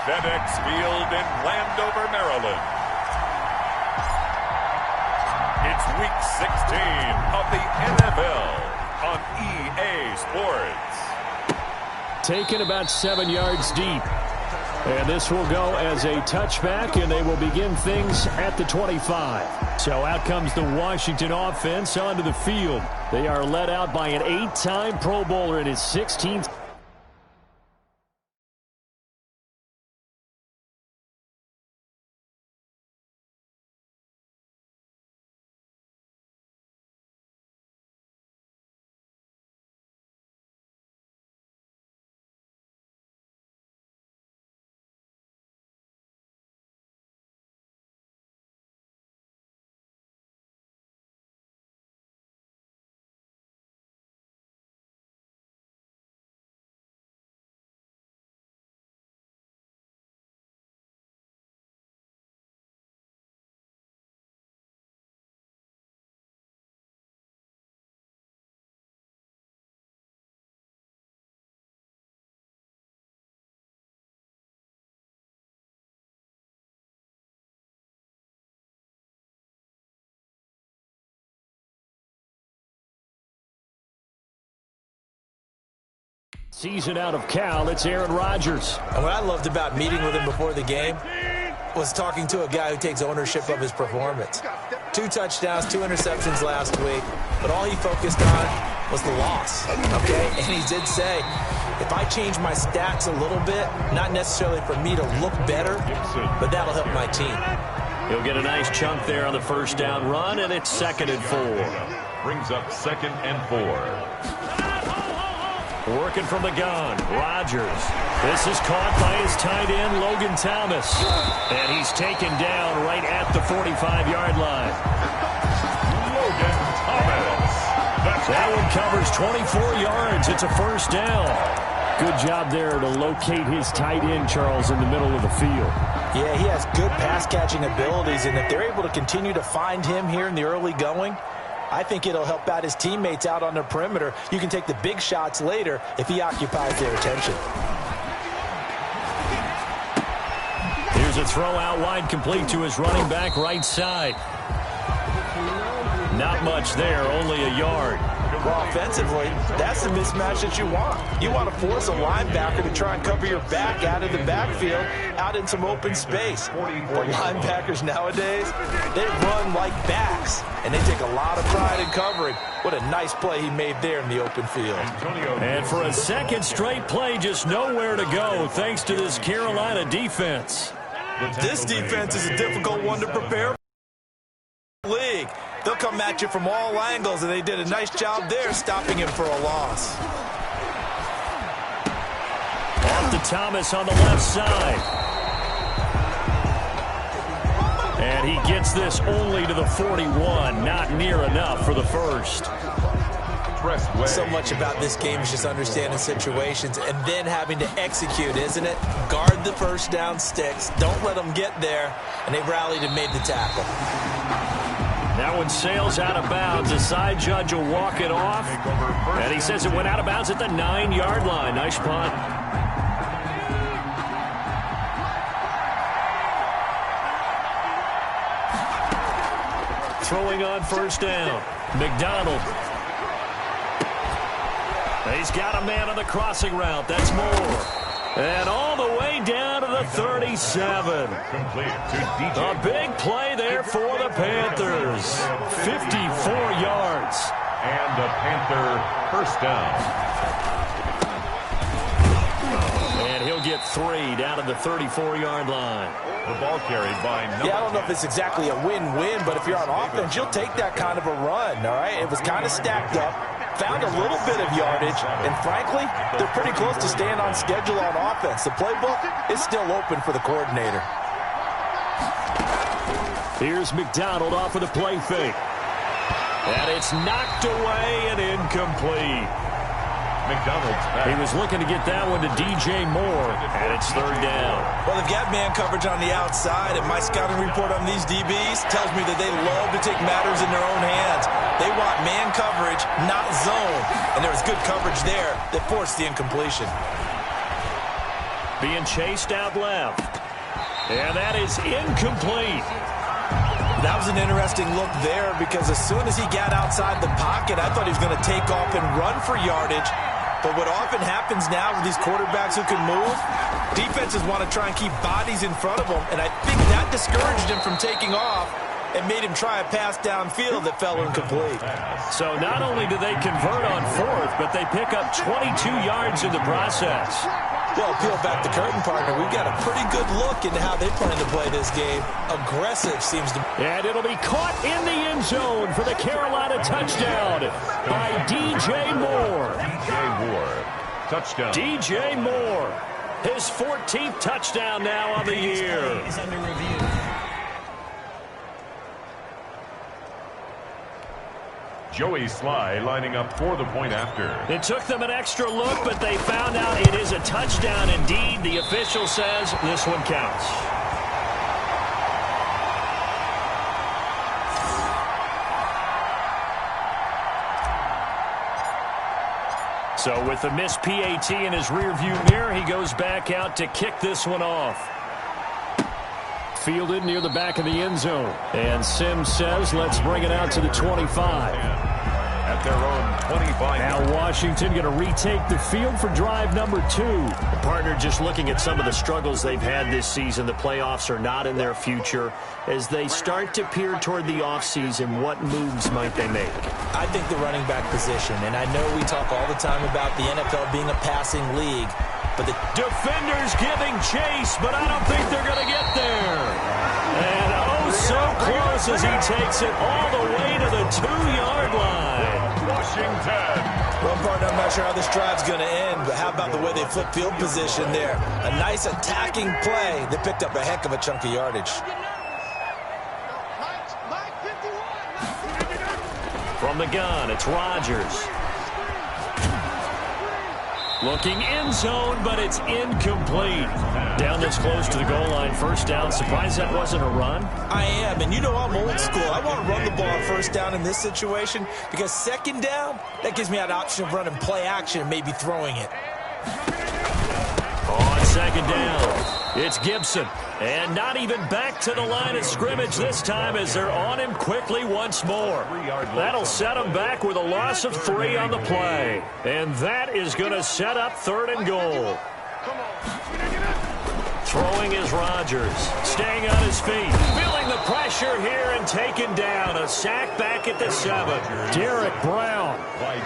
FedEx Field in Landover, Maryland. It's Week 16 of the NFL on EA Sports. Taken about 7 yards deep. And this will go as a touchback, and they will begin things at the 25. So out comes the Washington offense onto the field. They are led out by an 8-time Pro Bowler in his 16th. Season out of Cal, it's Aaron Rodgers. And what I loved about meeting with him before the game was talking to a guy who takes ownership of his performance. 2 touchdowns, 2 interceptions last week, but all he focused on was the loss, okay? And he did say, if I change my stats a little bit, not necessarily for me to look better, but that'll help my team. He'll get a nice chunk there on the first down run, and it's 2nd and 4. Brings up 2nd and 4. Working from the gun, Rodgers. This is caught by his tight end, Logan Thomas. And he's taken down right at the 45-yard line. Logan Thomas. That one covers 24 yards. It's a first down. Good job there to locate his tight end, Charles, in the middle of the field. Yeah, he has good pass-catching abilities, and if they're able to continue to find him here in the early going, I think it'll help out his teammates out on the perimeter. You can take the big shots later if he occupies their attention. Here's a throw out wide, complete to his running back right side. Not much there, only a yard. Well, offensively, that's the mismatch that you want. You want to force a linebacker to try and cover your back out of the backfield, out in some open space. The linebackers nowadays, they run like backs, and they take a lot of pride in covering. What a nice play he made there in the open field. And for a second straight play, just nowhere to go, thanks to this Carolina defense. This defense is a difficult one to prepare for the league. They'll come at you from all angles, and they did a nice job there stopping him for a loss. Off to Thomas on the left side. And he gets this only to the 41. Not near enough for the first. So much about this game is just understanding situations and then having to execute, isn't it? Guard the first down sticks. Don't let them get there. And they rallied and made the tackle. That one sails out of bounds. The side judge will walk it off. And he says it went out of bounds at the 9-yard line. Nice punt. Throwing on first down. McDonald. He's got a man on the crossing route. That's Moore. And all the way down to the 37. A big play there for the Panthers. 54 yards. And the Panther first down. And he'll get 3 down to the 34-yard line. The ball carried by I don't know if it's exactly a win-win, but if you're on offense, you'll take that kind of a run, all right? It was kind of stacked up. Found a little bit of yardage, and frankly, they're pretty close to staying on schedule on offense. The playbook is still open for the coordinator. Here's McDonald off of the play fake. And it's knocked away and incomplete. McDonald's back. He was looking to get that one to DJ Moore, and it's 3rd down. Well, they've got man coverage on the outside, and my scouting report on these DBs tells me that they love to take matters in their own hands. They want man coverage, not zone, and there was good coverage there that forced the incompletion. being chased out left. And that is incomplete. That was an interesting look there because as soon as he got outside the pocket, I thought he was going to take off and run for yardage. But what often happens now with these quarterbacks who can move, defenses want to try and keep bodies in front of them. And I think that discouraged him from taking off and made him try a pass downfield that fell incomplete. So not only do they convert on fourth, but they pick up 22 yards in the process. Well, peel back the curtain, partner. We've got a pretty good look into how they plan to play this game. Aggressive seems to be. And it'll be caught in the end zone for the Carolina touchdown by DJ Moore. DJ Moore, touchdown. DJ Moore, his 14th touchdown now on the year. Is under review. Joey Sly lining up for the point after. It took them an extra look, but they found out it is a touchdown indeed. The official says this one counts. So with the missed PAT in his rearview mirror, he goes back out to kick this one off. Fielded near the back of the end zone. And Sims says, let's bring it out to the 25. At their own 25. Now Washington going to retake the field for drive number 2. The partner just looking at some of the struggles they've had this season. The playoffs are not in their future. As they start to peer toward the offseason, what moves might they make? I think the running back position, and I know we talk all the time about the NFL being a passing league, but the defenders giving chase, but I don't think they're going to get there. And oh, so close as he takes it all the way to the 2-yard line. Washington. Well, partner, I'm not sure how this drive's going to end, but how about the way they flip field position there? A nice attacking play that picked up a heck of a chunk of yardage. From the gun, it's Rodgers. Looking end zone, but it's incomplete. Down this close to the goal line, first down. Surprised that wasn't a run? I am, and you know I'm old school. I want to run the ball on first down in this situation because second down, that gives me that option of running play action and maybe throwing it. On second down, it's Gibson. And not even back to the line of scrimmage this time as they're on him quickly once more. That'll set him back with a loss of 3 on the play. And that is going to set up 3rd and goal. Throwing is Rodgers. Staying on his feet. Feeling the pressure here and taken down. A sack back at the 7. Derek Brown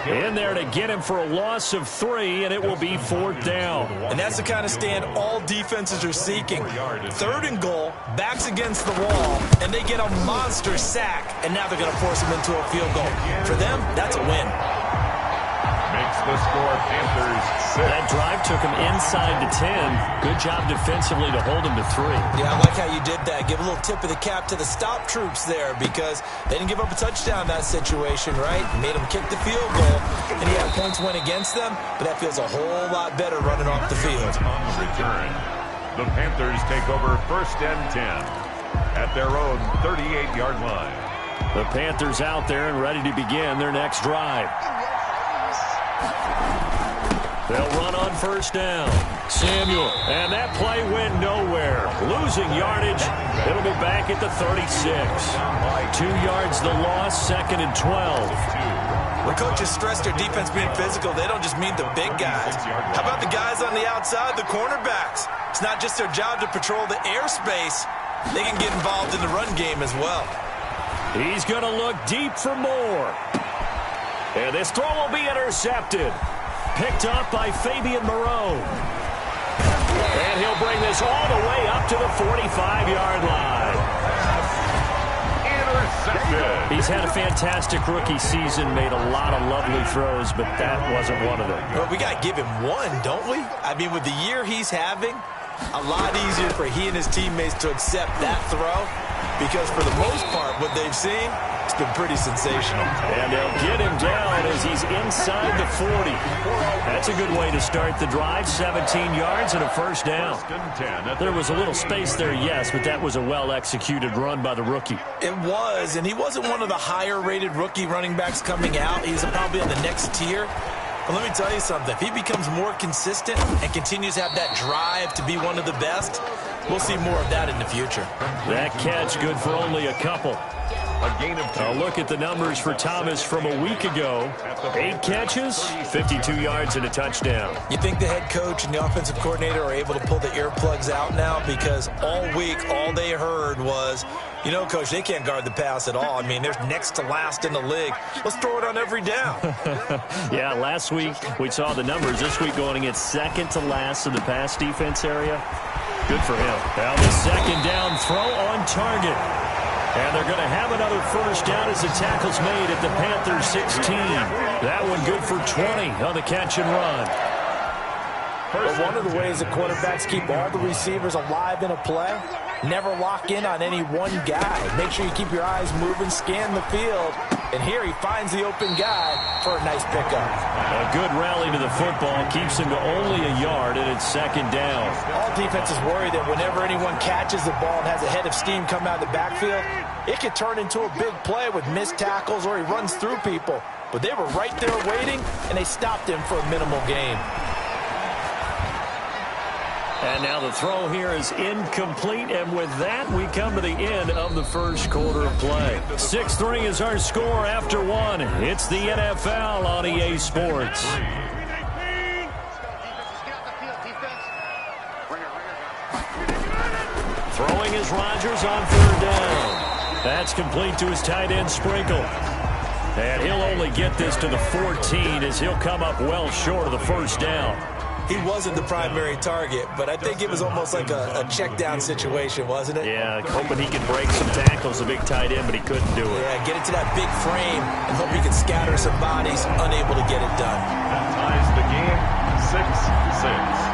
in there to get him for a loss of 3, and it will be 4th down. And that's the kind of stand all defenses are seeking. 3rd and goal, backs against the wall, and they get a monster sack, and now they're going to force him into a field goal. For them, that's a win. Makes the score Panthers 6. That drive took him inside to 10. Good job defensively to hold him to 3. Yeah, I like how you did that. Give a little tip of the cap to the stop troops there because they didn't give up a touchdown in that situation, right? Made them kick the field goal, and he had points went against them, but that feels a whole lot better running off the field. On the return, the Panthers take over 1st and 10 at their own 38-yard line. The Panthers out there and ready to begin their next drive. They'll run on first down. Samuel, and that play went nowhere. Losing yardage. It'll be back at the 36. 2 yards the loss, 2nd and 12. When coaches stress their defense being physical, they don't just mean the big guys. How about the guys on the outside, the cornerbacks? It's not just their job to patrol the airspace. They can get involved in the run game as well. He's going to look deep for more. And this throw will be intercepted. Picked up by Fabian Moreau. And he'll bring this all the way up to the 45-yard line. Intercepted. He's had a fantastic rookie season, made a lot of lovely throws, but that wasn't one of them. Well, we got to give him one, don't we? I mean, with the year he's having, a lot easier for he and his teammates to accept that throw because for the most part, what they've seen, it's been pretty sensational. And they'll get him down as he's inside the 40. That's a good way to start the drive. 17 yards and a first down. There was a little space there, yes, but that was a well-executed run by the rookie. It was, and he wasn't one of the higher-rated rookie running backs coming out. He's probably on the next tier. Well, let me tell you something. If he becomes more consistent and continues to have that drive to be one of the best, we'll see more of that in the future. That catch good for only a couple. A gain of 2. A look at the numbers for Thomas from a week ago. 8 catches, 52 yards, and a touchdown. You think the head coach and the offensive coordinator are able to pull the earplugs out now? Because all week, all they heard was, you know, Coach, they can't guard the pass at all. I mean, they're next to last in the league. Let's throw it on every down. Yeah, last week we saw the numbers. This week going against second to last in the pass defense area. Good for him. Now the second down throw on target. And they're going to have another first down as the tackle's made at the Panthers 16. That one good for 20 on the catch and run. But one of the ways that quarterbacks keep all the receivers alive in a play, never lock in on any one guy. Make sure you keep your eyes moving, scan the field. And here he finds the open guy for a nice pickup. A good rally to the football keeps him to only a yard, and it's second down. All defenses worry that whenever anyone catches the ball and has a head of steam come out of the backfield, it could turn into a big play with missed tackles or he runs through people. But they were right there waiting, and they stopped him for a minimal gain. And now the throw here is incomplete, and with that, we come to the end of the first quarter of play. 6-3 is our score after 1. It's the NFL on EA Sports. Throwing is Rodgers on third down. That's complete to his tight end, Sprinkle. And he'll only get this to the 14 as he'll come up well short of the first down. He wasn't the primary target, but I think it was almost like a check-down situation, wasn't it? Yeah, hoping he could break some tackles, a big tight end, but he couldn't do it. Yeah, get it to that big frame and hope he could scatter some bodies, unable to get it done. That ties the game 6-6.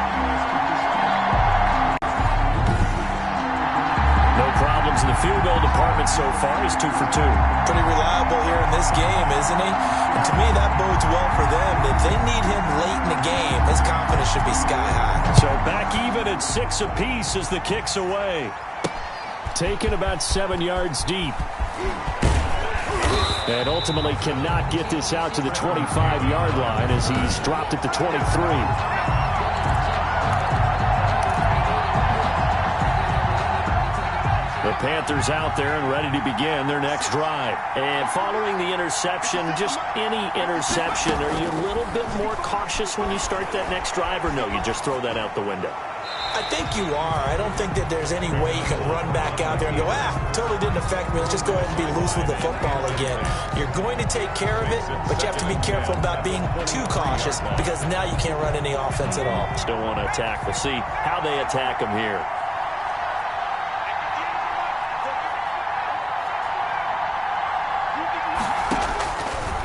No problems in the field goal department so far. He's 2 for 2. Pretty reliable here in this game, isn't he? And to me, that bodes well for them. If they need him late in the game, his confidence should be sky high. So back even at 6 apiece as the kick's away. Taken about 7 yards deep. And ultimately cannot get this out to the 25-yard line as he's dropped at the 23. The Panthers out there and ready to begin their next drive. And following the interception, just any interception, are you a little bit more cautious when you start that next drive, or no, you just throw that out the window? I think you are. I don't think that there's any way you can run back out there and go, totally didn't affect me. Let's just go ahead and be loose with the football again. You're going to take care of it, but you have to be careful about being too cautious because now you can't run any offense at all. Still want to attack. We'll see how they attack him here.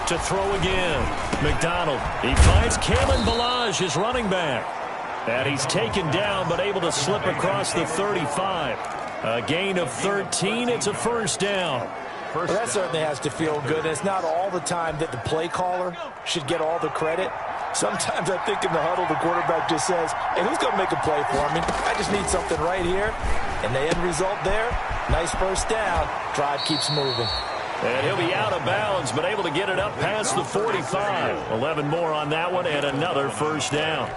To throw again. McDonald. He finds Kalen Ballage, his running back. And he's taken down, but able to slip across the 35. A gain of 13. It's a first down. Well, that certainly has to feel good. And it's not all the time that the play caller should get all the credit. Sometimes I think in the huddle, the quarterback just says, hey, who's going to make a play for me? I just need something right here. And the end result there, nice first down. Drive keeps moving. And he'll be out of bounds, but able to get it up past the 45. 11 more on that one, and another first down.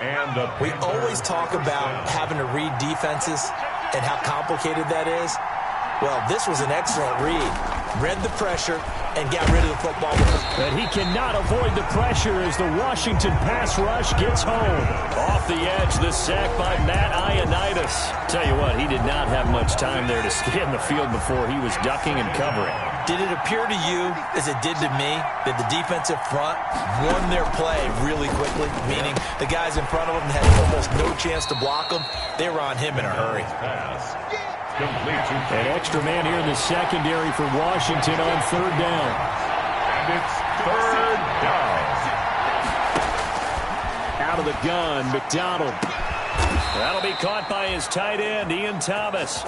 And we always talk about having to read defenses and how complicated that is. Well, this was an excellent read. Read the pressure and got rid of the football. But he cannot avoid the pressure as the Washington pass rush gets home. Off the edge, the sack by Matt Ioannidis. Tell you what, he did not have much time there to stay in the field before he was ducking and covering. Did it appear to you, as it did to me, that the defensive front won their play really quickly? Meaning the guys in front of them had almost no chance to block them. They were on him in a hurry. An extra man here in the secondary for Washington on third down. And it's third down. Out of the gun, McDonald. That'll be caught by his tight end, Ian Thomas.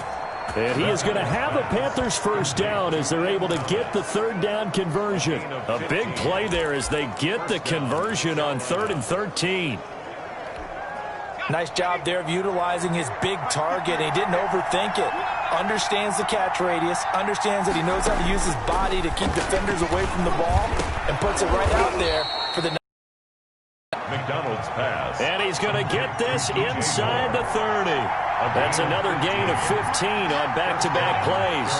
And he is going to have a Panthers first down as they're able to get the third down conversion. A big play there as they get the conversion on 3rd and 13. Nice job there of utilizing his big target. He didn't overthink it. Understands the catch radius. Understands that he knows how to use his body to keep defenders away from the ball. And puts it right out there for the McDonald's pass. And he's going to get this inside the 30. That's another gain of 15 on back-to-back plays.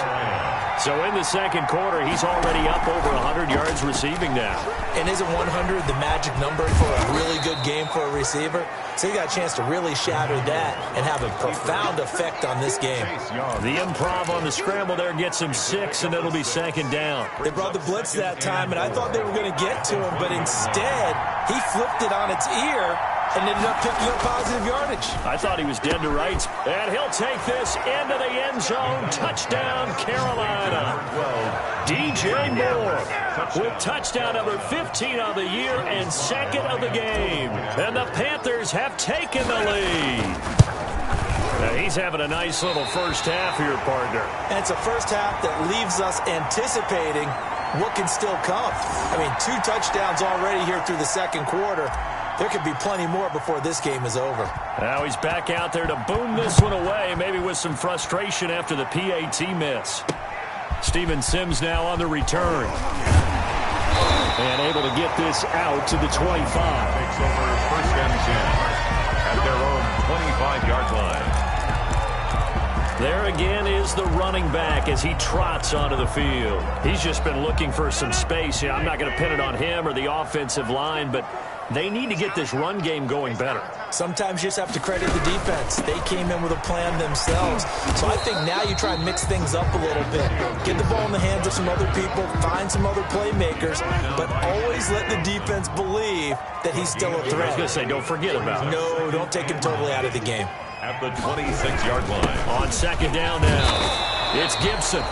So in the second quarter, he's already up over 100 yards receiving now. And isn't 100 the magic number for a really good game for a receiver? So he got a chance to really shatter that and have a profound effect on this game. The improv on the scramble there gets him 6, and it'll be second down. They brought the blitz that time, and I thought they were going to get to him, but instead he flipped it on its ear and ended up picking up positive yardage. I thought he was dead to rights. And he'll take this into the end zone. Touchdown, Carolina. DJ Moore with touchdown number 15 of the year and second of the game. And the Panthers have taken the lead. Now he's having a nice little first half here, partner. And it's a first half that leaves us anticipating what can still come. I mean, 2 touchdowns already here through the second quarter. There could be plenty more before this game is over. Now he's back out there to boom this one away, maybe with some frustration after the PAT miss. Steven Sims now on the return. And able to get this out to the 25. Takes over first and 10 at their own 25-yard line. There again is the running back as he trots onto the field. He's just been looking for some space. Yeah, I'm not going to pin it on him or the offensive line, but they need to get this run game going better. Sometimes you just have to credit the defense. They came in with a plan themselves. So I think now you try and mix things up a little bit. Get the ball in the hands of some other people, find some other playmakers, but always let the defense believe that he's still a threat. I was going to say, don't forget about it. No, don't take him totally out of the game. At the 26-yard line. On second down now, it's Gibson.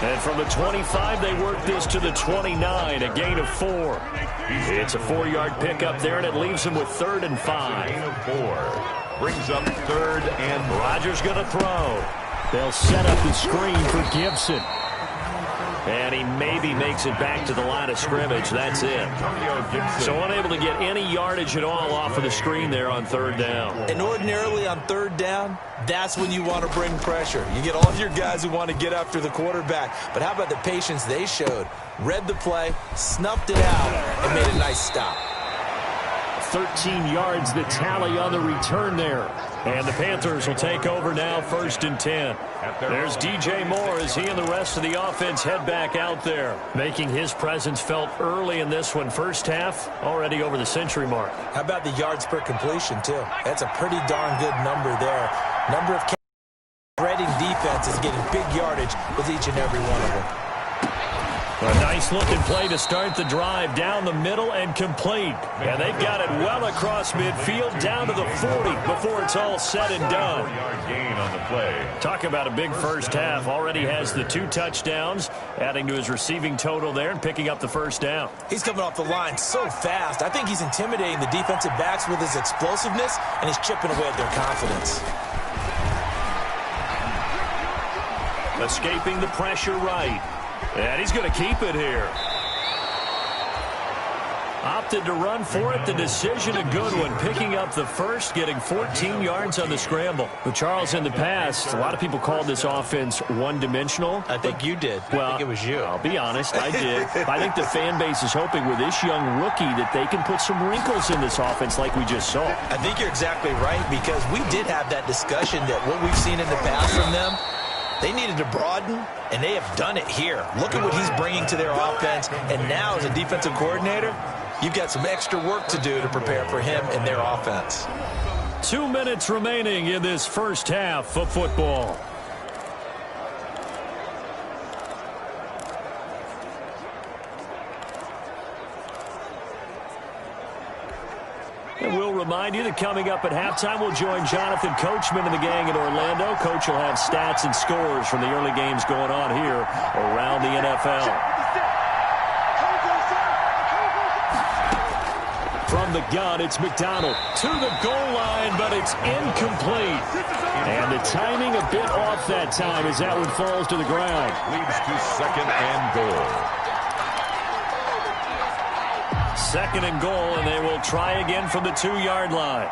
And from the 25, they work this to the 29, a gain of 4. It's a 4-yard pickup there, and it leaves them with 3rd and 5. Gain of 4. Brings up 3rd and Rodgers going to throw. They'll set up the screen for Gibson. And he maybe makes it back to the line of scrimmage. That's it. So unable to get any yardage at all off of the screen there on 3rd down. And ordinarily on 3rd down, that's when you want to bring pressure. You get all of your guys who want to get after the quarterback. But how about the patience they showed? Read the play, snuffed it out, and made a nice stop. 13 yards the tally on the return there. And the Panthers will take over now, 1st and 10. There's DJ Moore as he and the rest of the offense head back out there, making his presence felt early in this one. First half, already over the century mark. How about the yards per completion, too? That's a pretty darn good number there. Number of spreading defenses getting big yardage with each and every one of them. A nice-looking play to start the drive down the middle and complete. And they've got it well across midfield down to the 40 before it's all said and done. 4-yard gain on the play. Talk about a big first half. Already has the 2 touchdowns, adding to his receiving total there and picking up the first down. He's coming off the line so fast. I think he's intimidating the defensive backs with his explosiveness, and he's chipping away at their confidence. Escaping the pressure right. And he's going to keep it here. Opted to run for it. The decision a good one. Picking up the first, getting 14 yards on the scramble. But Charles, in the past, a lot of people called this offense one-dimensional. I think you did. Well, I think it was you. I'll be honest, I did. I think the fan base is hoping with this young rookie that they can put some wrinkles in this offense like we just saw. I think you're exactly right, because we did have that discussion that what we've seen in the past from them, they needed to broaden, and they have done it here. Look at what he's bringing to their offense, and now as a defensive coordinator, you've got some extra work to do to prepare for him and their offense. 2 minutes remaining in this first half of football. And we'll remind you that coming up at halftime, we'll join Jonathan Coachman and the gang in Orlando. Coach will have stats and scores from the early games going on here around the NFL. From the gun, it's McDonald to the goal line, but it's incomplete. And the timing a bit off that time as that one falls to the ground. Leads to 2nd and goal. 2nd and goal, and they will try again from the 2-yard line.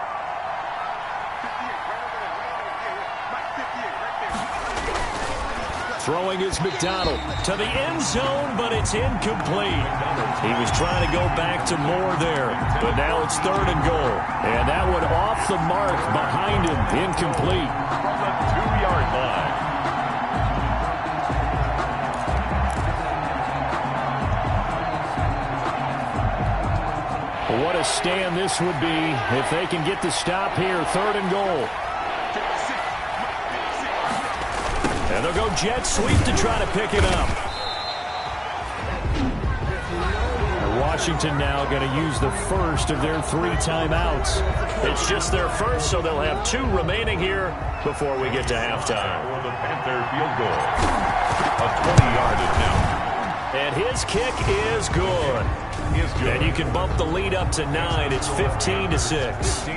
Throwing is McDonald to the end zone, but it's incomplete. He was trying to go back to Moore there, but now it's 3rd and goal. And that one off the mark behind him, incomplete. From the 2-yard line. What a stand this would be if they can get the stop here, 3rd and goal. And they'll go jet sweep to try to pick it up. And Washington now going to use the first of their 3 timeouts. It's just their first, so they'll have 2 remaining here before we get to halftime. For the Panther field goal. A 20-yard attempt. And his kick is good. And you can bump the lead up to 9. It's 15-6.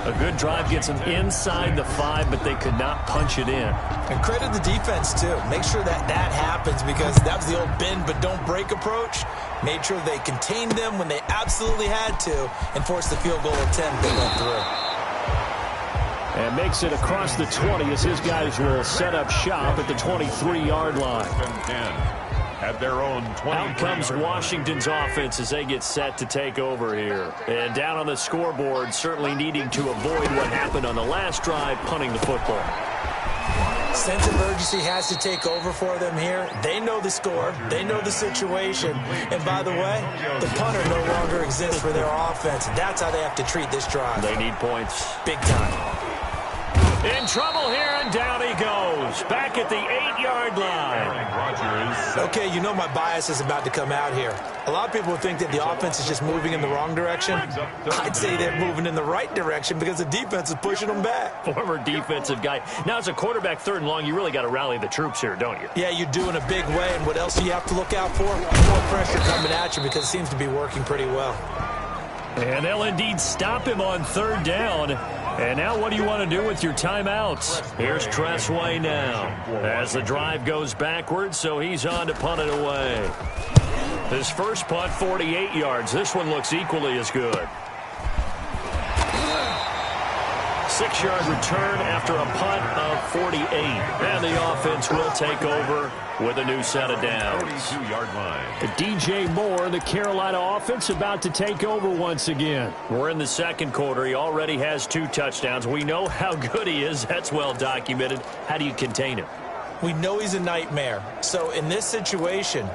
A good drive gets them inside the 5, but they could not punch it in. And credit the defense, too. Make sure that happens, because that was the old bend but don't break approach. Made sure they contained them when they absolutely had to and forced the field goal attempt that went through. And makes it across the 20 as his guys will set up shop at the 23-yard line. At their own 20. Out comes Washington's offense as they get set to take over here. And down on the scoreboard, certainly needing to avoid what happened on the last drive, punting the football. Sense of urgency has to take over for them here. They know the score. They know the situation. And by the way, the punter no longer exists for their offense. That's how they have to treat this drive. They need points. Big time. In trouble here, and down he goes. Back at the 8-yard line. Okay, you know my bias is about to come out here. A lot of people think that the offense is just moving in the wrong direction. I'd say they're moving in the right direction because the defense is pushing them back. Former defensive guy. Now, as a quarterback 3rd and long, you really got to rally the troops here, don't you? Yeah, you do in a big way. And what else do you have to look out for? More pressure coming at you because it seems to be working pretty well. And they'll indeed stop him on 3rd down. And now what do you want to do with your timeouts? Here's Tressway now as the drive goes backwards, so he's on to punt it away. His first punt, 48 yards. This one looks equally as good. 6-yard return after a punt of 48. And the offense will take over with a new set of downs. 42-yard line. DJ Moore, the Carolina offense, about to take over once again. We're in the 2nd quarter. He already has 2 touchdowns. We know how good he is. That's well documented. How do you contain him? We know he's a nightmare. So in this situation,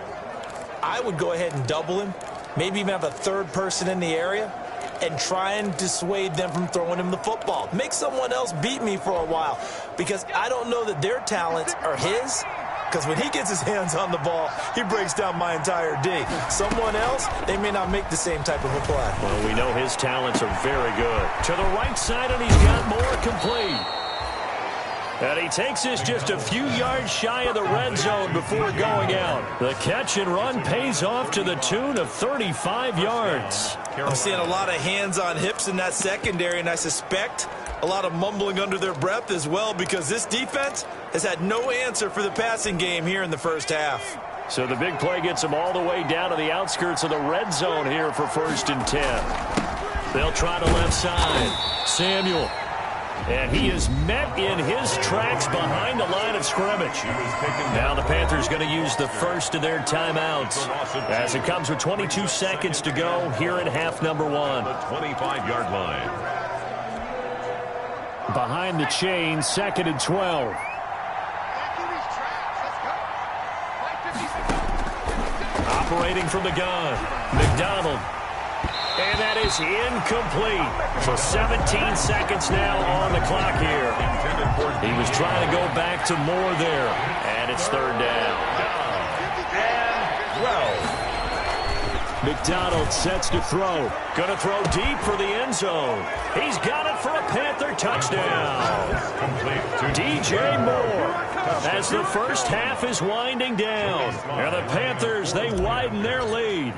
I would go ahead and double him. Maybe even have a 3rd person in the area and try and dissuade them from throwing him the football. Make someone else beat me for a while, because I don't know that their talents are his, because when he gets his hands on the ball, he breaks down my entire D. Someone else, they may not make the same type of a play. Well, we know his talents are very good. To the right side, and he's got Moore complete. And he takes us just a few yards shy of the red zone before going out. The catch and run pays off to the tune of 35 yards. I'm seeing a lot of hands on hips in that secondary, and I suspect a lot of mumbling under their breath as well, because this defense has had no answer for the passing game here in the first half. So the big play gets them all the way down to the outskirts of the red zone here for 1st and 10. They'll try to left side. Samuel. And he is met in his tracks behind the line of scrimmage. Now the Panthers going to use the first of their timeouts as it comes with 22 seconds to go here in half number 1. The 25-yard line. Behind the chain, 2nd and 12. Operating from the gun, McDonald. And that is incomplete. So 17 seconds now on the clock here. He was trying to go back to Moore there. And it's 3rd down. McDonald sets to throw. Going to throw deep for the end zone. He's got it for a Panther touchdown. DJ Moore as the first half is winding down. And the Panthers, they widen their lead.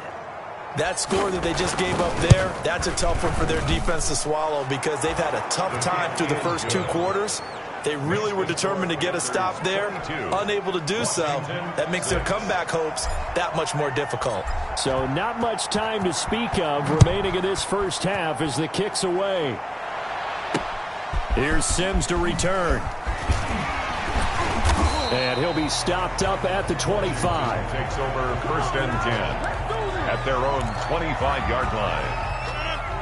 That score that they just gave up there, that's a tough one for their defense to swallow, because they've had a tough time through the first 2 quarters. They really were determined to get a stop there, unable to do so. That makes their comeback hopes that much more difficult. So not much time to speak of remaining in this first half as the kick's away. Here's Sims to return. And he'll be stopped up at the 25. Takes over first and 10 at their own 25-yard line.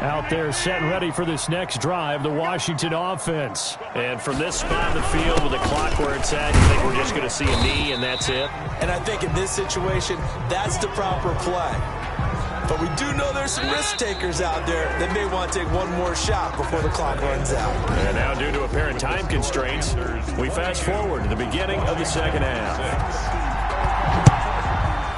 Out there set and ready for this next drive, the Washington offense. And from this spot in the field with the clock where it's at, you think we're just going to see a knee and that's it? And I think in this situation, that's the proper play. But we do know there's some risk takers out there that may want to take one more shot before the clock runs out. And now due to apparent time constraints, we fast forward to the beginning of the second half.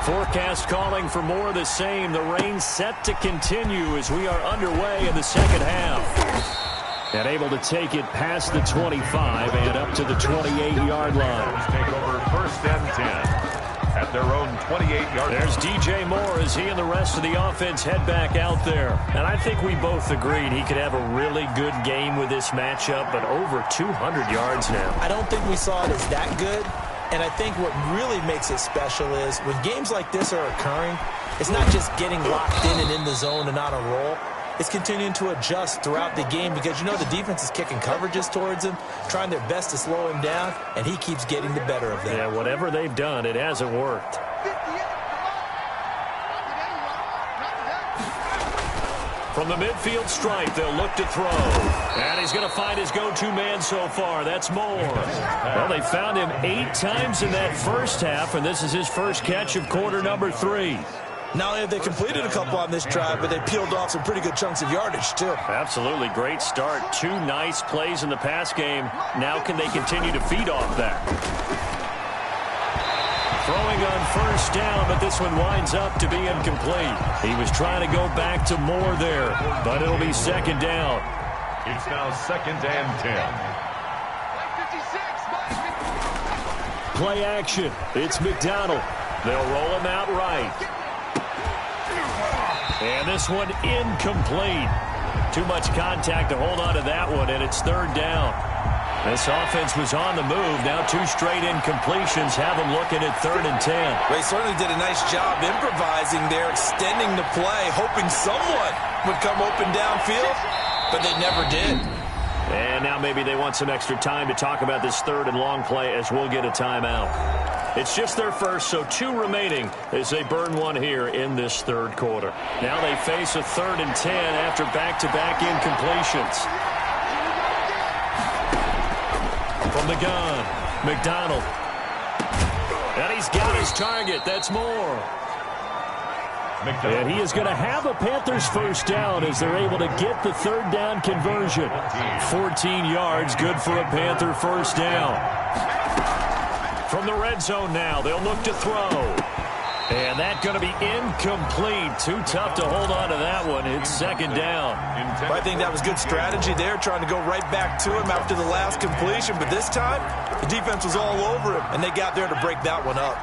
Forecast calling for more of the same. The rain set to continue as we are underway in the second half. And able to take it past the 25 and up to the 28-yard line. Take over first and 10 at their own 28-yard line. There's DJ Moore as he and the rest of the offense head back out there. And I think we both agreed he could have a really good game with this matchup, but over 200 yards now. I don't think we saw it as that good. And I think what really makes it special is when games like this are occurring, it's not just getting locked in and in the zone and on a roll. It's continuing to adjust throughout the game because, you know, the defense is kicking coverages towards him, trying their best to slow him down, and he keeps getting the better of them. Yeah, whatever they've done, it hasn't worked. From the midfield stripe, they'll look to throw. And he's going to find his go-to man so far. That's Moore. Well, they found him 8 times in that first half, and this is his first catch of quarter number 3. Not only have they completed a couple on this drive, but they peeled off some pretty good chunks of yardage, too. Absolutely. Great start. 2 nice plays in the pass game. Now can they continue to feed off that? Throwing on first down, but this one winds up to be incomplete. He was trying to go back to Moore there, but it'll be second down. It's now second and 10. Play action. It's McDonald. They'll roll him out right. And this one incomplete. Too much contact to hold on to that one, and it's third down. This offense was on the move. Now 2 straight incompletions have them looking at third and 10. They certainly did a nice job improvising there, extending the play, hoping someone would come open downfield, but they never did. And now maybe they want some extra time to talk about this third and long play as we'll get a timeout. It's just their first, so 2 remaining as they burn one here in this third quarter. Now they face a third and 10 after back-to-back incompletions. From the gun, McDonald. And he's got his target. That's Moore. And he is going to have a Panthers first down as they're able to get the third down conversion. 14 yards, good for a Panther first down. From the red zone now, they'll look to throw. And that's going to be incomplete. Too tough to hold on to that one. It's second down. I think that was good strategy there, trying to go right back to him after the last completion. But this time, the defense was all over him, and they got there to break that one up.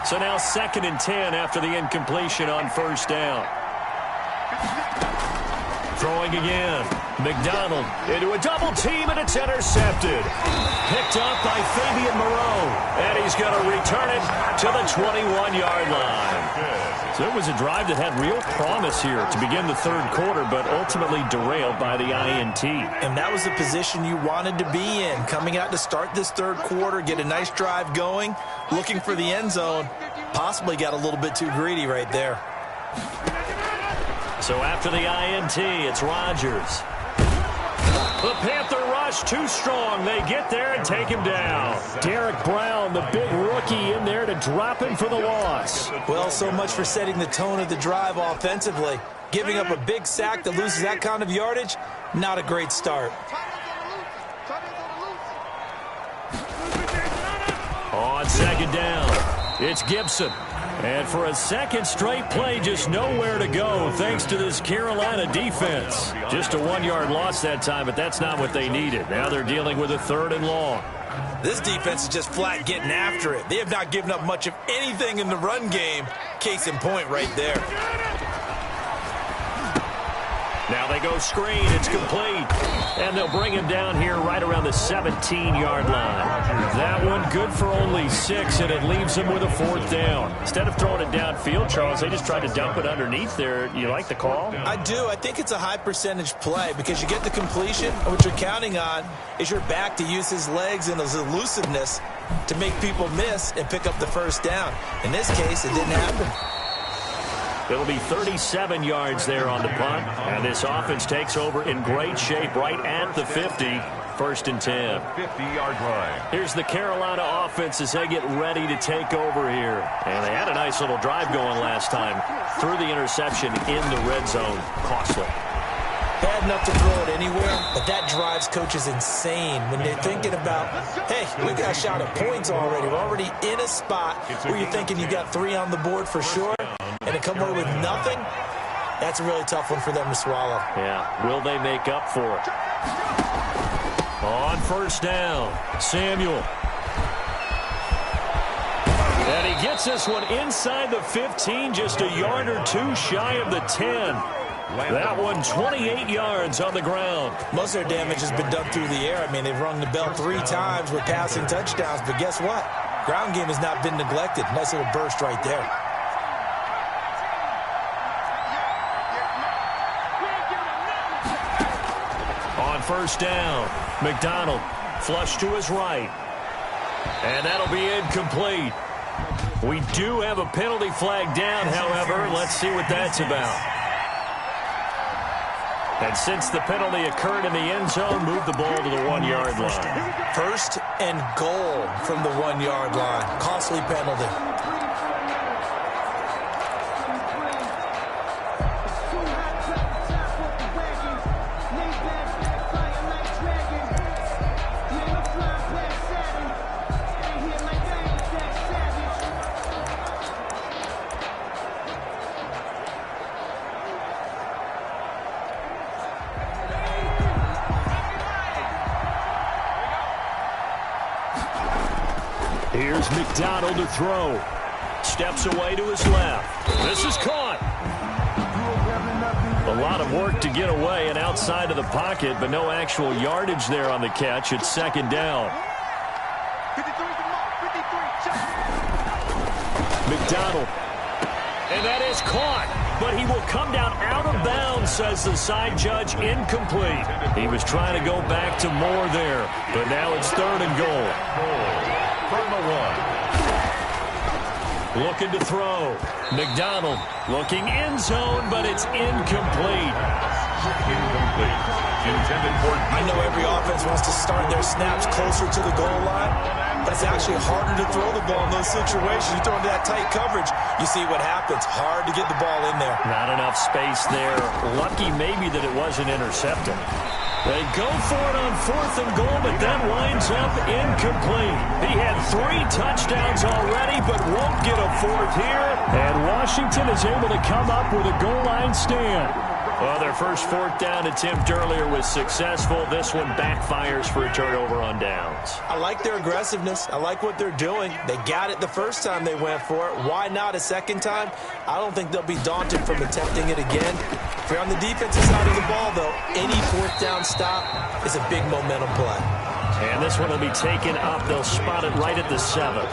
So now second and 10 after the incompletion on first down. Throwing again. McDonald into a double team, and it's intercepted. Picked up by Fabian Moreau. And he's going to return it to the 21-yard line. So it was a drive that had real promise here to begin the third quarter, but ultimately derailed by the INT. And that was the position you wanted to be in. Coming out to start this third quarter, get a nice drive going, looking for the end zone. Possibly got a little bit too greedy right there. So after the INT, it's Rodgers. The Panther rush too strong. They get there and take him down. Derek Brown, the big rookie, in there to drop him for the loss. Well, so much for setting the tone of the drive offensively. Giving up a big sack that loses that kind of yardage, not a great start. On second down, it's Gibson. And for a second straight play, just nowhere to go thanks to this Carolina defense. Just a 1-yard loss that time, but that's not what they needed. Now they're dealing with a third and long. This defense is just flat getting after it. They have not given up much of anything in the run game. Case in point right there. Now they go screen. It's complete. And they'll bring him down here right around the 17-yard line. That one good for only 6, and it leaves him with a fourth down. Instead of throwing it downfield, Charles, they just tried to dump it underneath there. You like the call? I do. I think it's a high percentage play because you get the completion, and what you're counting on is your back to use his legs and his elusiveness to make people miss and pick up the first down. In this case, it didn't happen. It'll be 37 yards there on the punt, and this offense takes over in great shape right at the 50. First and 10. 50-yard line. Here's the Carolina offense as they get ready to take over here. And they had a nice little drive going last time. Threw the interception in the red zone. Costly. Bad enough to throw it anywhere, but that drives coaches insane when they're thinking about, hey, we got a shot at points already. We're already in a spot where you're thinking you got 3 on the board for sure, and to come away with nothing, that's a really tough one for them to swallow. Yeah, will they make up for it? On first down, Samuel. And he gets this one inside the 15, just a yard or two shy of the 10. That one 28 yards on the ground. Most of their damage has been done through the air. I mean, they've rung the bell 3 times with passing touchdowns, but guess what? Ground game has not been neglected. Nice little burst right there. On first down, McDonald flush to his right. And that'll be incomplete. We do have a penalty flag down, however. Let's see what that's about. And since the penalty occurred in the end zone, move the ball to the 1-yard line. First and goal from the 1-yard line. Costly penalty. Here's McDonald to throw. Steps away to his left. This is caught. A lot of work to get away and outside of the pocket, but no actual yardage there on the catch. It's second down. McDonald. And that is caught. But he will come down out of bounds, says the side judge. Incomplete. He was trying to go back to more there, but now it's third and goal. From the 1. Looking to throw. McDonald looking end zone, but it's incomplete. Incomplete. Intended for... I know every offense wants to start their snaps closer to the goal line, but it's actually harder to throw the ball in those situations. You throw into that tight coverage, you see what happens. Hard to get the ball in there. Not enough space there. Lucky maybe that it wasn't intercepted. They go for it on 4th and goal, but that winds up incomplete. He had 3 touchdowns already, but won't get a 4th here. And Washington is able to come up with a goal line stand. Well, their first 4th down attempt earlier was successful. This one backfires for a turnover on downs. I like their aggressiveness. I like what they're doing. They got it the first time they went for it. Why not a second time? I don't think they'll be daunted from attempting it again. If you're on the defensive side of the ball, though, any 4th down stop is a big momentum play. And this one will be taken up. They'll spot it right at the 7.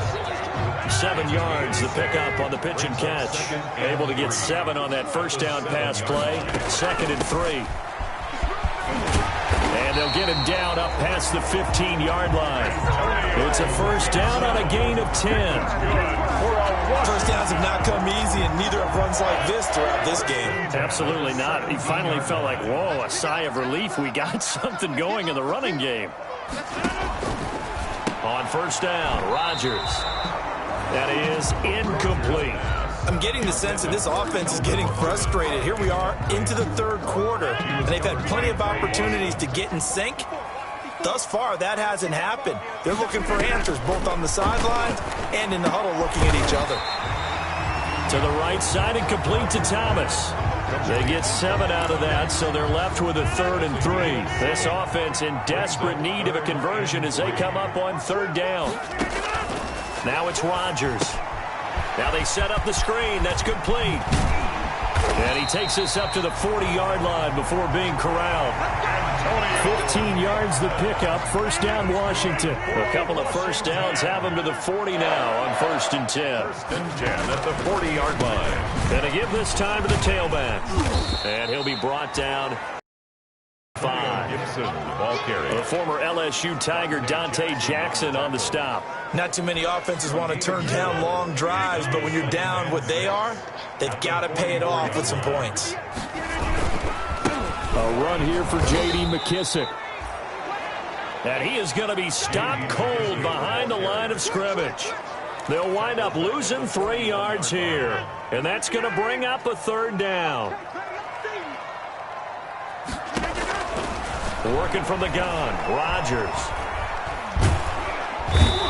7 yards, the pickup on the pitch and catch. Able to get 7 on that first down pass play. 2nd and 3. And they'll get him down up past the 15-yard line. It's a first down on a gain of 10. First downs have not come easy, and neither have runs like this throughout this game. Absolutely not. He finally felt like, whoa, a sigh of relief. We got something going in the running game. On first down, Rodgers. That is incomplete. I'm getting the sense that this offense is getting frustrated. Here we are into the 3rd quarter, and they've had plenty of opportunities to get in sync. Thus far, that hasn't happened. They're looking for answers both on the sidelines and in the huddle looking at each other. To the right side and complete to Thomas. They get 7 out of that, so they're left with a 3rd and 3. This offense in desperate need of a conversion as they come up on 3rd down. Now it's Rodgers. Now they set up the screen. That's complete. And he takes us up to the 40-yard line before being corralled. 15 yards the pickup. First down, Washington. A couple of first downs have him to the 40 now on 1st and 10. 1st and 10 at the 40-yard line. And to give this time to the tailback. And he'll be brought down 5. Gibson, the ball carrier. The former LSU Tiger Dante Jackson on the stop. Not too many offenses want to turn down long drives, but when you're down what they are, they've got to pay it off with some points. A run here for J.D. McKissick. And he is going to be stopped cold behind the line of scrimmage. They'll wind up losing 3 yards here. And that's going to bring up a 3rd down. Working from the gun, Rodgers.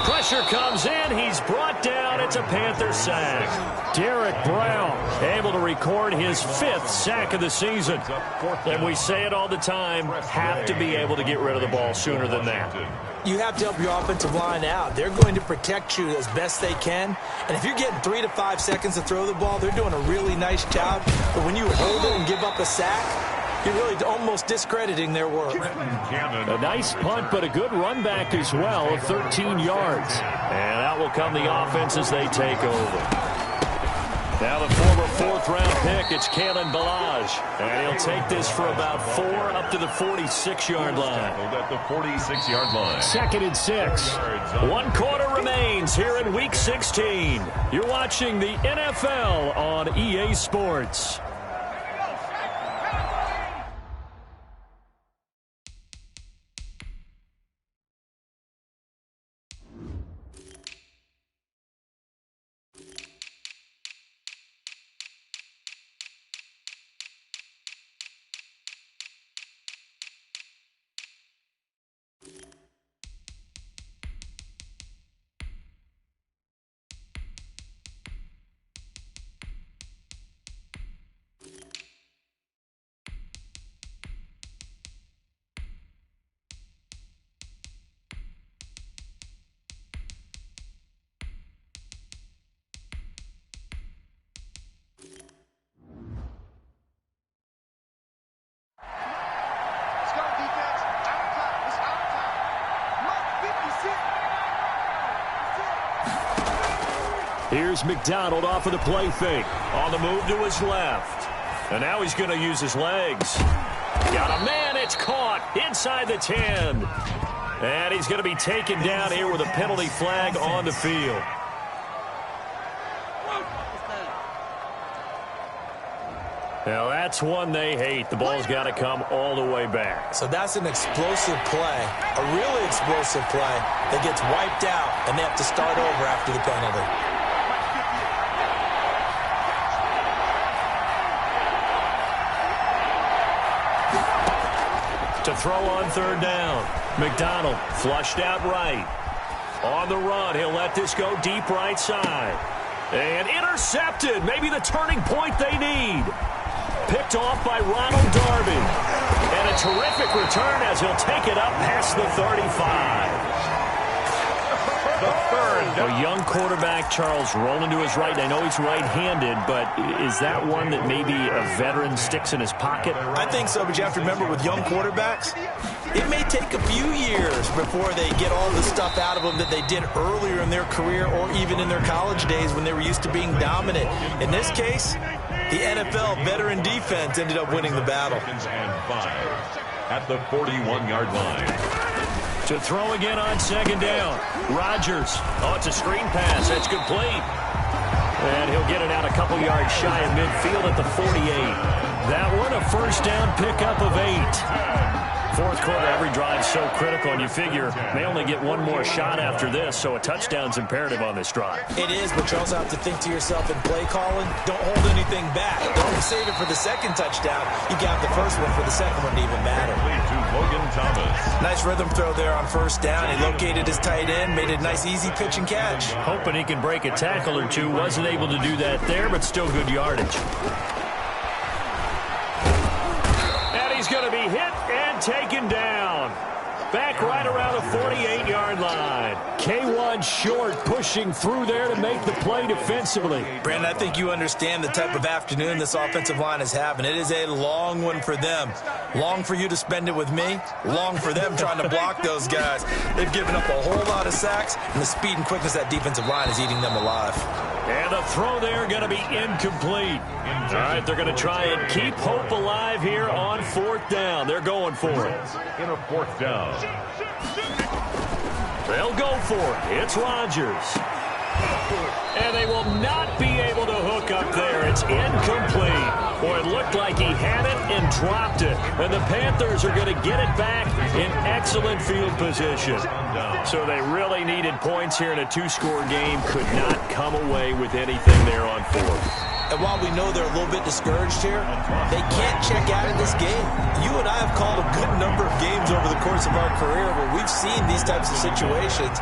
Pressure comes in. He's brought down. It's a Panther sack. Derek Brown able to record his 5th sack of the season. And we say it all the time, have to be able to get rid of the ball sooner than that. You have to help your offensive line out. They're going to protect you as best they can. And if you're getting 3 to 5 seconds to throw the ball, they're doing a really nice job. But when you hold it and give up a sack, you're really almost discrediting their work. A nice punt, but a good run back as well of 13 yards. And out will come the offense as they take over. Now the former 4th-round pick, it's Kalen Ballage. And he'll take this for about 4 up to the 46-yard line. At the 46-yard line. 2nd and 6. 1 quarter remains here in Week 16. You're watching the NFL on EA Sports. Here's McDonald off of the play fake. On the move to his left. And now he's going to use his legs. Got a man. It's caught inside the 10. And he's going to be taken down here with a penalty flag on the field. Now that's one they hate. The ball's got to come all the way back. So that's an explosive play, a really explosive play that gets wiped out, and they have to start over after the penalty. To throw on 3rd down. McDonald flushed out right. On the run, he'll let this go deep right side. And intercepted. Maybe the turning point they need. Picked off by Ronald Darby. And a terrific return as he'll take it up past the 35. A young quarterback, Charles, rolling to his right. I know he's right-handed, but is that one that maybe a veteran sticks in his pocket? I think so, but you have to remember with young quarterbacks, it may take a few years before they get all the stuff out of them that they did earlier in their career or even in their college days when they were used to being dominant. In this case, the NFL veteran defense ended up winning the battle. And 5 at the 41-yard line. To throw again on 2nd down. Rodgers. Oh, it's a screen pass. That's complete. And he'll get it out a couple yards shy of midfield at the 48. That one, a 1st down pickup of 8. 4th quarter, every drive so critical, and you figure they only get one more shot after this, so a touchdown's imperative on this drive. It is, but you also have to think to yourself in play calling, don't hold anything back. Don't save it for the 2nd touchdown. You got the 1st one for the 2nd one to even matter. To Logan Thomas. Nice rhythm throw there on 1st down. He located his tight end, made a nice easy pitch and catch. Hoping he can break a tackle or two. Wasn't able to do that there, but still good yardage. And he's going to be hit and taken down. Back right around the 48-yard line. K1 Short pushing through there to make the play defensively. Brandon, I think you understand the type of afternoon this offensive line is having. It is a long one for them. Long for you to spend it with me. Long for them trying to block those guys. They've given up a whole lot of sacks, and the speed and quickness of that defensive line is eating them alive. And the throw there going to be incomplete. All right, they're going to try and keep hope alive here on 4th down. They're going for it. In a 4th down. They'll go for it. It's Rodgers. And they will not be able to hook up there. It's incomplete. Boy, it looked like he had it and dropped it. And the Panthers are going to get it back in excellent field position. So they really needed points here in a 2-score game. Could not come away with anything there on 4th. And while we know they're a little bit discouraged here, they can't check out of this game. You and I have called a good number of games over the course of our career where we've seen these types of situations.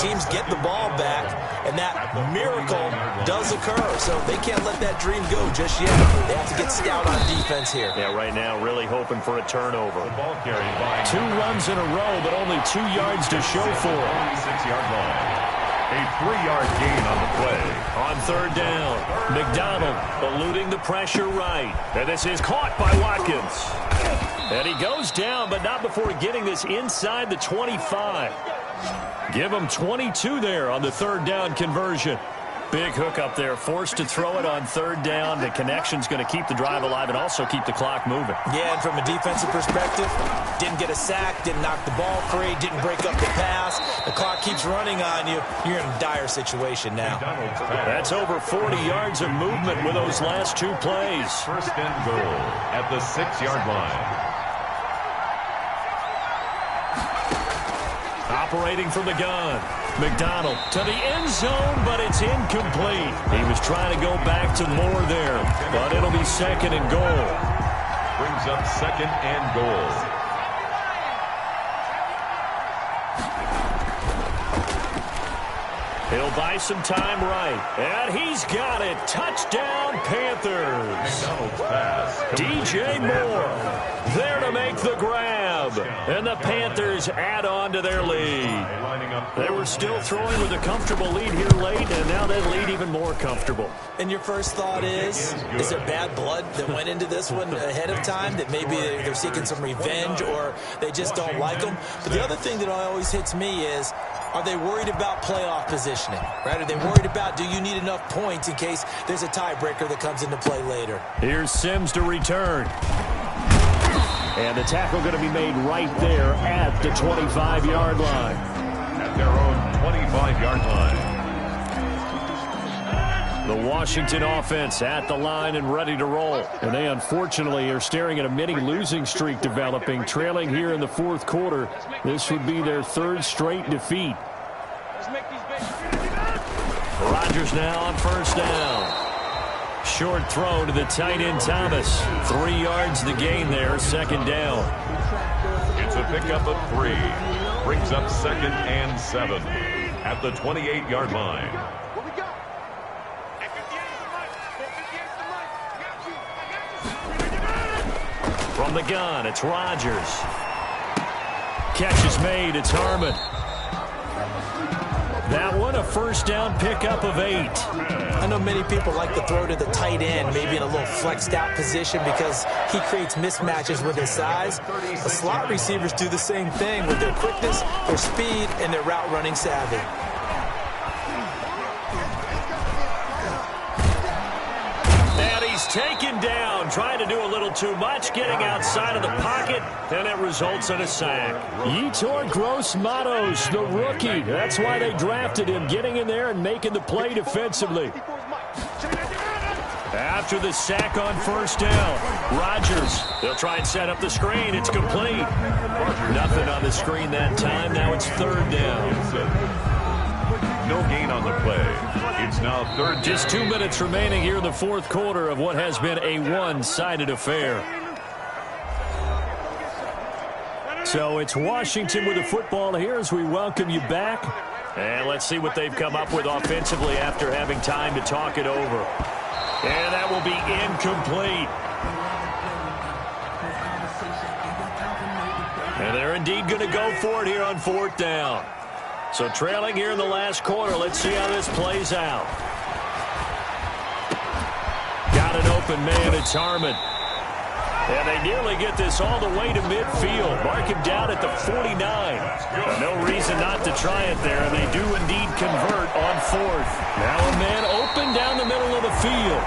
Teams get the ball back, and that miracle does occur. So they can't let that dream go just yet. They have to get stout on defense here. Yeah, right now really hoping for a turnover. Ball carried by 2 runs in a row, but only 2 yards to show for it. 26-yard line. A 3-yard gain on the play. On 3rd down, McDonald eluding the pressure right. And this is caught by Watkins. And he goes down, but not before getting this inside the 25. Give him 22 there on the 3rd down conversion. Big hook up there, forced to throw it on 3rd down. The connection's going to keep the drive alive and also keep the clock moving. Yeah, and from a defensive perspective, didn't get a sack, didn't knock the ball free, didn't break up the pass. The clock keeps running on you. You're in a dire situation now. That's over 40 yards of movement with those last 2 plays. 1st and goal at the 6-yard line. Operating from the gun. McDonald to the end zone, but it's incomplete. He was trying to go back to Moore there, but it'll be 2nd and goal. Brings up 2nd and goal. He'll buy some time right, and he's got it. Touchdown, Panthers. DJ Moore there to make the grab, and the Panthers add on to their lead. They were still throwing with a comfortable lead here late, and now they lead even more comfortable. And your first thought is there bad blood that went into this one ahead of time, that maybe they're seeking some revenge or they just don't like them? But the other thing that always hits me is, are they worried about playoff positioning, right? Are they worried about, do you need enough points in case there's a tiebreaker that comes into play later? Here's Sims to return. And the tackle going to be made right there at the 25-yard line. At their own 25-yard line. The Washington offense at the line and ready to roll. And they unfortunately are staring at a mini losing streak developing, trailing here in the 4th quarter. This would be their 3rd straight defeat. Rodgers now on 1st down. Short throw to the tight end Thomas. 3 yards the gain there, 2nd down. It's a pickup of 3. Brings up 2nd and 7 at the 28-yard line. From the gun, it's Rodgers. Catch is made, it's Harmon. That one, a 1st down pickup of 8. I know many people like to throw to the tight end, maybe in a little flexed out position because he creates mismatches with his size. The slot receivers do the same thing with their quickness, their speed, and their route running savvy. And he's taken down, trying to do a little too much, getting outside of the pocket, and it results in a sack. Yetur Gross-Matos, the rookie. That's why they drafted him, getting in there and making the play defensively. After the sack on 1st down, Rodgers, they'll try and set up the screen. It's complete. Nothing on the screen that time. Now it's 3rd down. No gain on the play. It's now 3rd down. Just 2 minutes remaining here in the 4th quarter of what has been a one-sided affair. So it's Washington with the football here as we welcome you back. And let's see what they've come up with offensively after having time to talk it over. And that will be incomplete. And they're indeed going to go for it here on 4th down. So trailing here in the last quarter, let's see how this plays out. Got an open man, it's Harmon. And they nearly get this all the way to midfield. Mark him down at the 49. No reason not to try it there, and they do indeed convert on fourth. Now a man open down the middle of the field.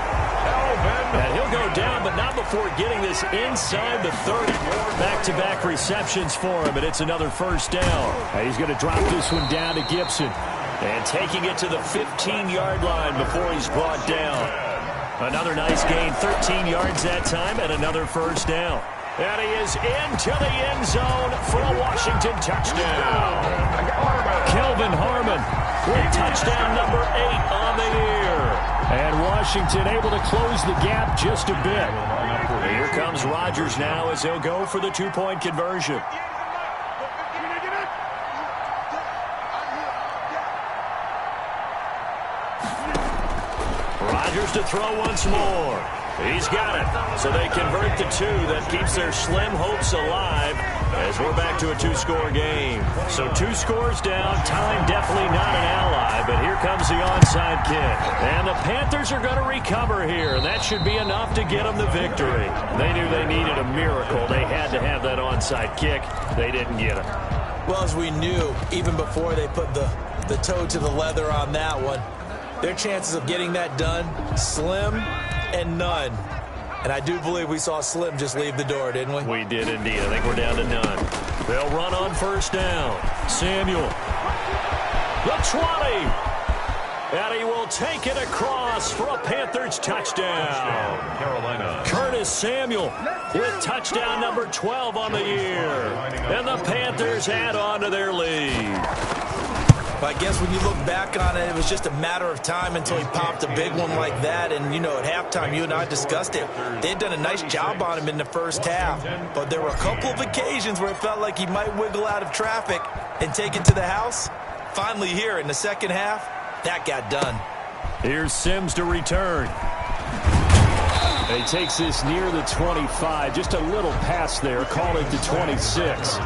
And he'll go down, but not before getting this inside the 30. Back-to-back receptions for him, and it's another first down. And he's going to drop this one down to Gibson. And taking it to the 15-yard line before he's brought down. Another nice gain, 13 yards that time, and another first down. And he is into the end zone for a Washington touchdown. Kelvin Harmon with touchdown number 8 on the year. And Washington able to close the gap just a bit. Here comes Rodgers now as he'll go for the two-point conversion. Rodgers to throw once more. He's got it. So they convert the 2. That keeps their slim hopes alive as we're back to a 2-score game. So 2 scores down. Time definitely not an ally, but here comes the onside kick. And the Panthers are going to recover here, and that should be enough to get them the victory. They knew they needed a miracle. They had to have that onside kick. They didn't get it. Well, as we knew, even before they put the toe to the leather on that one, their chances of getting that done, slim and none. And I do believe we saw Slim just leave the door, didn't we? We did indeed. I think we're down to none. They'll run on first down. Samuel. The 20. And he will take it across for a Panthers touchdown. Carolina. Curtis Samuel with touchdown number 12 on the year. And the Panthers add on to their lead. But I guess when you look back on it, it was just a matter of time until he popped a big one like that. And, you know, at halftime, you and I discussed it. They had done a nice job on him in the first half. But there were a couple of occasions where it felt like he might wiggle out of traffic and take it to the house. Finally here in the second half, that got done. Here's Sims to return. He takes this near the 25. Just a little pass there. Call it the 26.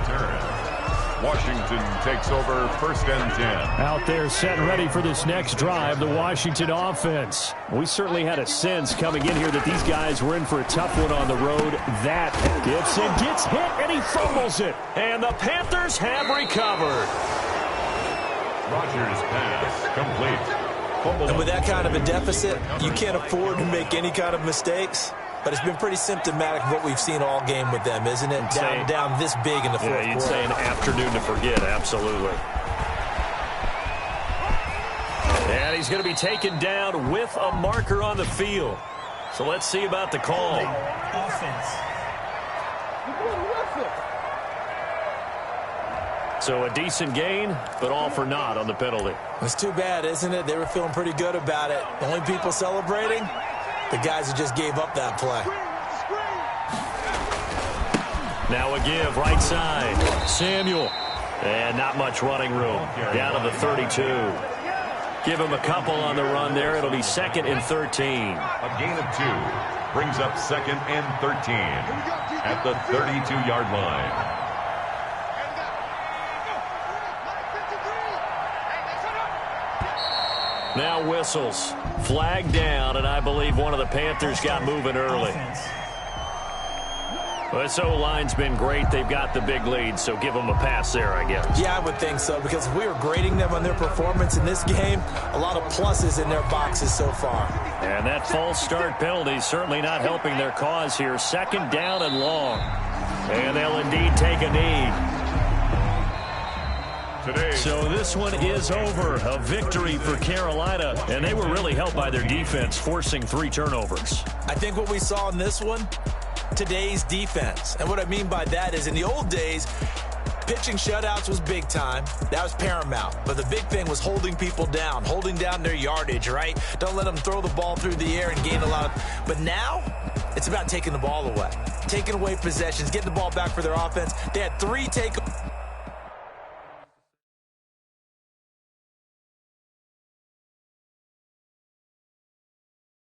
Washington takes over first and 10. Out there set and ready for this next drive, the Washington offense. We certainly had a sense coming in here that these guys were in for a tough one on the road. That Gibson gets hit and he fumbles it. And the Panthers have recovered. Rodgers' pass complete. And with that kind of a deficit, you can't afford to make any kind of mistakes. But it's been pretty symptomatic of what we've seen all game with them, isn't it? Down this big in the fourth quarter. Yeah, you'd say an afternoon to forget, absolutely. And he's going to be taken down with a marker on the field. So let's see about the call. Offense. So a decent gain, but all for naught on the penalty. It's too bad, isn't it? They were feeling pretty good about it. The only people celebrating? The guys who just gave up that play. Now a give, right side. Samuel. And not much running room. Down to the 32. Give him a couple on the run there. It'll be 2nd and 13. A gain of 2 brings up 2nd and 13 at the 32-yard line. Now whistles. Flag down, and I believe one of the Panthers got moving early. Well, this O-line's been great. They've got the big lead, so give them a pass there, I guess. Yeah, I would think so, because if we were grading them on their performance in this game, a lot of pluses in their boxes so far. And that false start penalty is certainly not helping their cause here. 2nd down and long. And they'll indeed take a knee. So this one is over. A victory for Carolina, and they were really helped by their defense, forcing 3 turnovers. I think what we saw in this one, today's defense. And what I mean by that is in the old days, pitching shutouts was big time. That was paramount. But the big thing was holding people down, holding down their yardage, right? Don't let them throw the ball through the air and gain a lot of... But now, it's about taking the ball away. Taking away possessions, getting the ball back for their offense. They had 3 takeaways.